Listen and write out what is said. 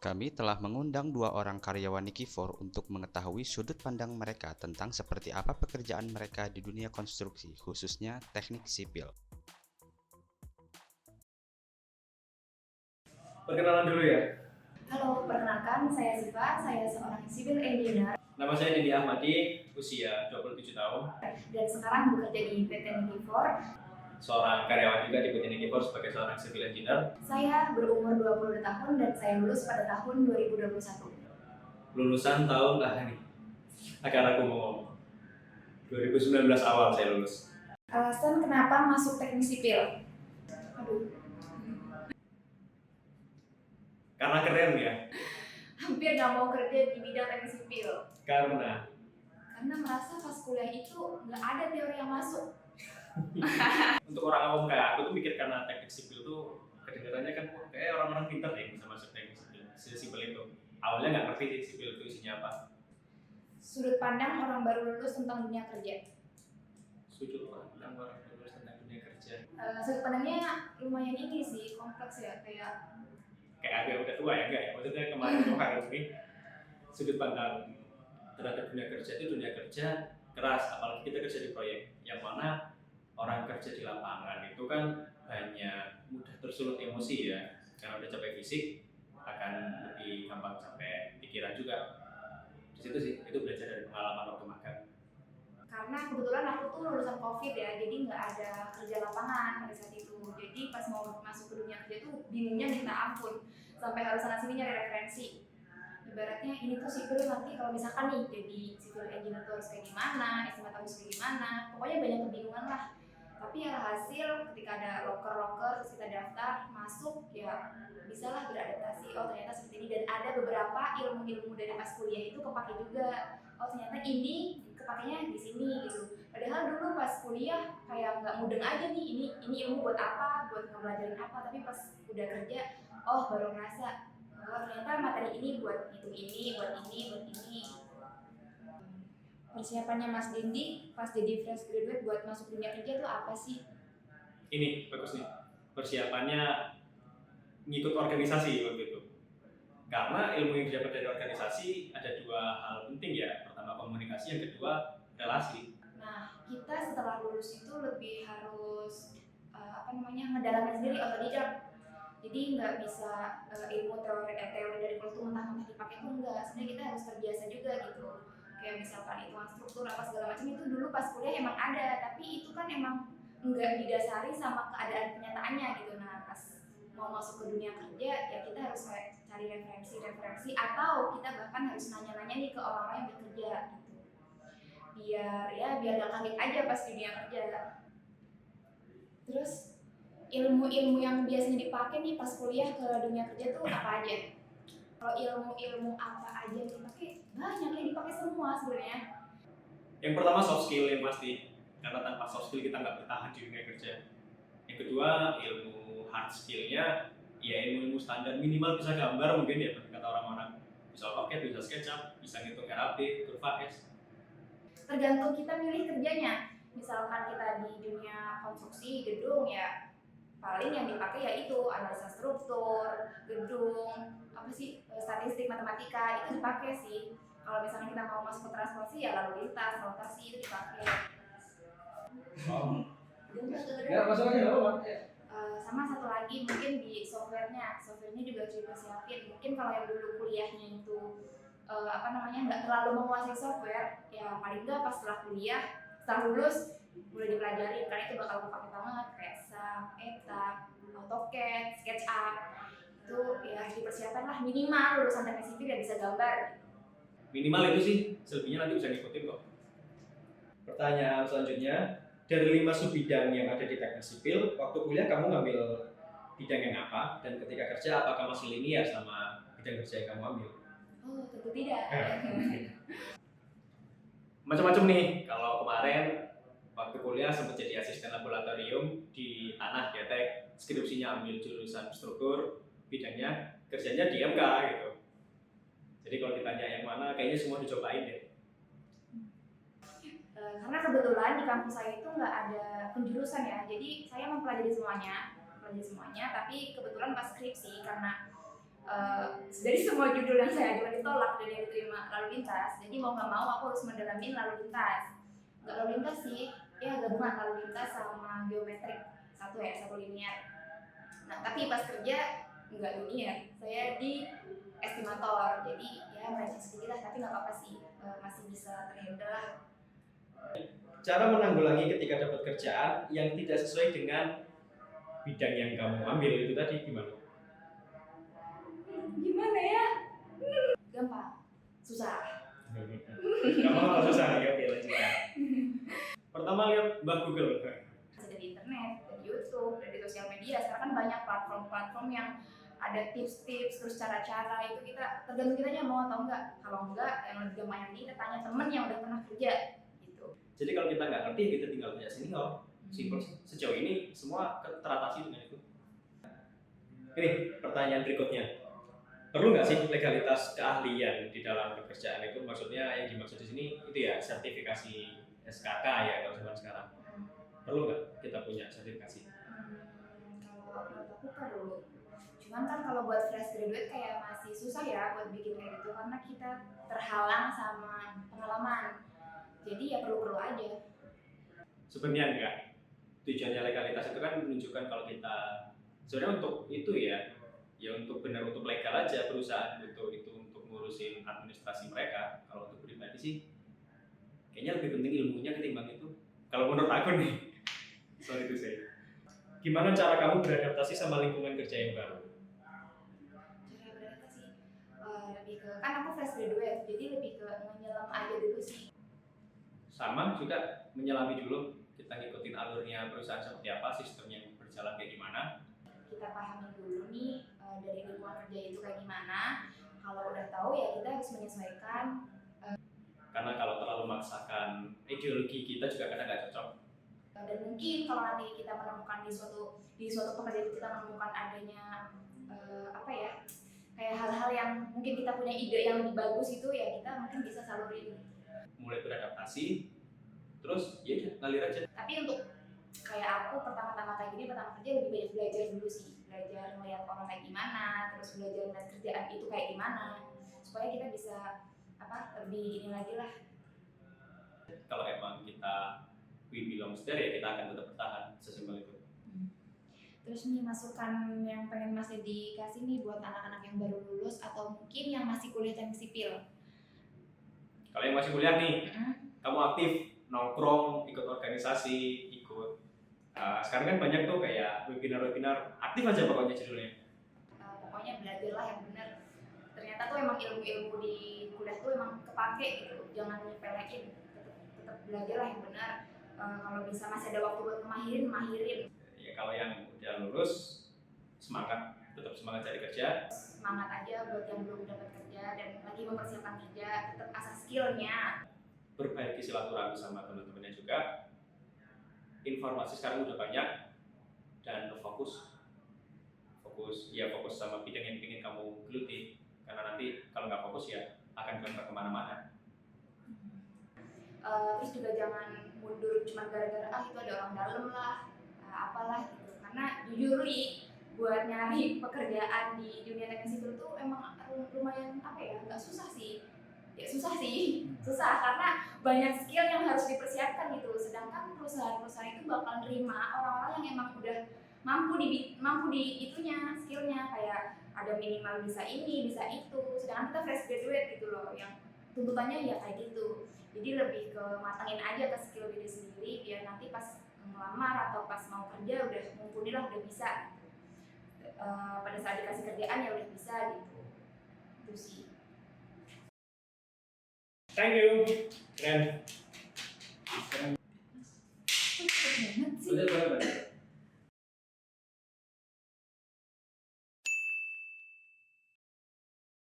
Kami telah mengundang 2 orang karyawan Nikifor untuk mengetahui sudut pandang mereka tentang seperti apa pekerjaan mereka di dunia konstruksi, khususnya teknik sipil. Perkenalan dulu ya. Halo, perkenalkan saya Siva, saya seorang civil engineer Nama saya Didi Ahmadi, usia 27 tahun. dan sekarang bekerja di PT Nikifor. Seorang karyawan juga di PT Nikifor sebagai seorang civil engineer. Saya berumur 22 tahun dan saya lulus pada tahun 2021. Lulusan tahun nih. Agak ragu mau ngomong. 2019 awal saya lulus. Alasan kenapa masuk teknik sipil? Aduh, Karena keren ya. hampir nggak mau kerja di bidang teknik sipil. Karena Merasa pas kuliah itu nggak ada teori yang masuk. untuk orang awam kayak aku tuh mikir karena teknik sipil tuh kedengarannya kan kayak orang-orang pintar deh bisa masuk teknik sipil. Sipil itu. Awalnya nggak ngerti sih sipil itu isinya apa. Sudut pandang orang baru lulus tentang dunia kerja. Sudut pandang orang lulus tentang dunia kerja. Sudut pandangnya lumayan ini sih, kompleks ya, kayak Kayak agak udah tua ya enggak ya? Maksudnya kemarin ini sudut pandang terhadap dunia kerja itu dunia kerja keras, apalagi kita kerja di proyek yang mana orang kerja di lapangan itu kan banyak mudah tersulut emosi ya, karena udah capek fisik akan lebih gampang sampai pikiran juga. Di situ sih itu belajar dari pengalaman waktu magang. karena kebetulan aku tuh lulusan COVID ya, jadi nggak ada kerja lapangan pada saat itu. Jadi pas mau masuk ke dunia kerja tuh bingungnya minta ampun, sampai harus sana sini nyari referensi. Ibaratnya ini tuh sipil nanti kalau misalkan nih jadi civil engineer tuh harus kayak gimana, estimate harus kayak gimana, pokoknya banyak kebingungan lah. Tapi alhasil ketika ada loker terus kita daftar masuk ya bisalah beradaptasi. Oh ternyata seperti ini, dan ada beberapa ilmu-ilmu dari pas kuliah itu kepake juga. Oh ternyata ini kepakainya di sini gitu. Padahal dulu pas kuliah kayak nggak mudeng aja nih, ini ilmu buat apa, buat ngelajarin apa, tapi pas udah kerja oh baru ngerasa oh ternyata materi ini buat itu ini, buat ini. Persiapannya Mas Dindi pas jadi fresh graduate buat masuk dunia kerja itu apa sih? Ini bagus nih, persiapannya ngikut organisasi waktu itu. Karena ilmu yang didapat dari organisasi ada 2 hal penting ya. Pertama komunikasi, yang kedua relasi. Nah, kita setelah lulus itu lebih harus ngedalamin sendiri otodidak. Jadi nggak bisa ilmu teori dari kuliah itu mentah-mentah dipakai itu enggak. Sebenarnya kita harus terbiasa juga gitu. Kayak misalkan hitungan struktur apa segala macam itu dulu pas kuliah emang ada, tapi itu kan emang nggak didasari sama keadaan kenyataannya gitu. Nah, pas mau masuk ke dunia kerja ya kita harus cari referensi atau kita bahkan harus nanya-nanya nih ke orang-orang yang bekerja gitu. Biar gak kaget aja pas di dunia kerja. Terus ilmu-ilmu yang biasanya dipakai nih pas kuliah ke dunia kerja tuh apa aja? Kalau ilmu-ilmu apa aja yang dipakai? Banyak yang dipakai semua sebenarnya. Yang pertama soft skill yang pasti, karena tanpa soft skill kita nggak bertahan di dunia kerja. Yang kedua ilmu hard skillnya, ya ilmu standar minimal bisa gambar mungkin ya kata orang-orang. Bisa AutoCAD, bisa SketchUp, bisa ngitung RAB, kurva S. Tergantung kita milih kerjanya. Misalkan kita di dunia konstruksi gedung ya paling yang dipakai yaitu analisa struktur, gedung, statistik, matematika itu dipakai sih. Kalau misalnya kita mau masuk ke transportasi ya lalu lintas, transportasi itu dipakai. Ya, masuk aja Sama satu lagi mungkin di softwarenya juga harus dipersiapin. Mungkin kalau yang dulu kuliahnya itu nggak terlalu menguasai software, ya paling nggak pas setelah lulus boleh dipelajari karena itu bakal kepake banget kayak SAP, ETAP, AutoCAD, SketchUp itu ya harus dipersiapkan lah, minimal lulusan teknik sipil ya bisa gambar. Minimal itu sih, selebihnya nanti bisa ngikutin kok. Pertanyaan selanjutnya, dari 5 subbidang yang ada di teknik sipil, waktu kuliah kamu ngambil bidang yang apa? Dan ketika kerja apakah masih linear sama bidang kerja yang kamu ambil? Oh tentu tidak. Macam-macam nih, kalau kemarin waktu kuliah sempat jadi asisten laboratorium di Tanah Getek, skripsinya ambil jurusan struktur, bidangnya kerjanya di MK gitu. Jadi kalau ditanya yang mana, kayaknya semua dicobain deh. Karena kebetulan di kampus saya itu nggak ada penjurusan ya, jadi saya mempelajari semuanya, tapi kebetulan pas skripsi karena dari semua judul yang saya ajukan ditolak dan yang diterima lalu lintas. Jadi mau nggak mau aku harus mendalamin lalu lintas. Nggak lalu lintas sih, ya gabungan lalu lintas sama geometrik, satu linear. Nah tapi pas kerja nggak linear, saya di estimator, jadi ya melenceng sedikit lah, tapi nggak apa-apa sih, masih bisa terhandle lah. Cara menanggulangi ketika dapat kerjaan yang tidak sesuai dengan bidang yang kamu ambil itu tadi gimana? Gimana ya? Gampang, susah. Kamu kalau susah ya, oke lanjutkan. Pertama lihat Mbak Google. Ada di internet, ada di YouTube, ada di sosial media. Sekarang kan banyak platform-platform yang ada tips-tips, terus cara-cara itu kita tergantung kitanya mau atau enggak. Kalau enggak, yang lebih gampang yang kita tanya temen yang udah pernah kerja gitu. Jadi kalau kita nggak ngerti, kita tinggal tanya senior. Simpel sih. Sejauh ini semua teratasi dengan itu. Ini pertanyaan berikutnya. Perlu nggak sih legalitas keahlian di dalam pekerjaan itu? Maksudnya yang dimaksud di sini itu ya sertifikasi SKK ya kalau zaman sekarang. Perlu nggak kita punya sertifikasi? Kalau menurut aku perlu. Cuman kan kalau buat fresh graduate kayak masih susah ya buat bikin kayak gitu karena kita terhalang sama pengalaman. Jadi ya perlu-perlu aja. Sebenarnya enggak. Tujuannya legalitas itu kan menunjukkan kalau kita sebenarnya untuk itu ya untuk benar untuk legal aja, perusahaan butuh itu untuk ngurusin administrasi mereka. Kalau untuk pribadi sih kayaknya lebih penting ilmunya ketimbang itu. Kalau menurut aku nih, sorry to say. Gimana cara kamu beradaptasi sama lingkungan kerja yang baru? Cara beradaptasi lebih ke, kan aku fresh graduate, jadi lebih ke menyelam aja dulu sih. Sama juga menyelami dulu, kita ngikutin alurnya perusahaan seperti apa, sistemnya berjalan kayak gimana. Kita pahami dulu nih dari lingkungan kerja itu kayak gimana. Kalau udah tahu ya kita harus menyesuaikan. Karena kalau terlalu memaksakan ideologi kita juga kadang nggak cocok. Dan mungkin kalau nanti kita menemukan di suatu pekerjaan kita menemukan adanya apa ya, kayak hal-hal yang mungkin kita punya ide yang lebih bagus itu ya kita mungkin bisa salurin. Mulai beradaptasi, terus ya udah ngalir aja. Tapi untuk kayak aku pertama kerja lebih banyak belajar dulu sih, belajar melihat orang kayak gimana, terus belajar melihat kerjaan itu kayak gimana, supaya kita bisa lebih ini lagi lah. Kalau emang kita we belong there ya kita akan tetap bertahan, sesimpel itu. Terus nih masukan yang pengen Mas Dedi kasih nih buat anak-anak yang baru lulus atau mungkin yang masih kuliah teknik sipil. Kalau yang masih kuliah nih, kamu aktif nongkrong, ikut organisasi, ikut sekarang kan banyak tuh kayak webinar, aktif aja pokoknya judulnya. Pokoknya belajarlah yang benar. Ternyata tuh emang ilmu-ilmu di kuliah tuh emang kepake gitu, jangan nyepelein, tetap belajarlah yang benar. Kalau bisa masih ada waktu buat mahirin. Ya kalau yang udah lulus, tetap semangat cari kerja. Semangat aja buat yang belum dapat kerja dan lagi mempersiapkan kerja, tetap asah skillnya. Perbaiki silaturahmi sama teman-temannya juga. Informasi sekarang udah banyak dan fokus sama bidang yang ingin kamu geluti, karena nanti kalau nggak fokus ya akan kemana-mana. Terus juga jangan mundur cuma gara-gara itu ada orang dalam lah, apalah gitu. Karena jujur nih buat nyari pekerjaan di dunia teknik sipil tuh emang lumayan nggak susah sih. Ya susah karena banyak skill yang harus dipersiapkan gitu. Sedangkan perusahaan-perusahaan itu bakal nerima orang-orang yang emang udah mampu di itunya, skillnya, kayak ada minimal bisa ini, bisa itu. Sedangkan kita fresh graduate gitu loh, yang tuntutannya ya kayak gitu. Jadi lebih ke matangin aja ke skill diri sendiri biar nanti pas melamar atau pas mau kerja udah mumpuni lah, udah bisa. Pada saat dikasih kerjaan ya udah bisa gitu. Itu sih. Thank you. Keren.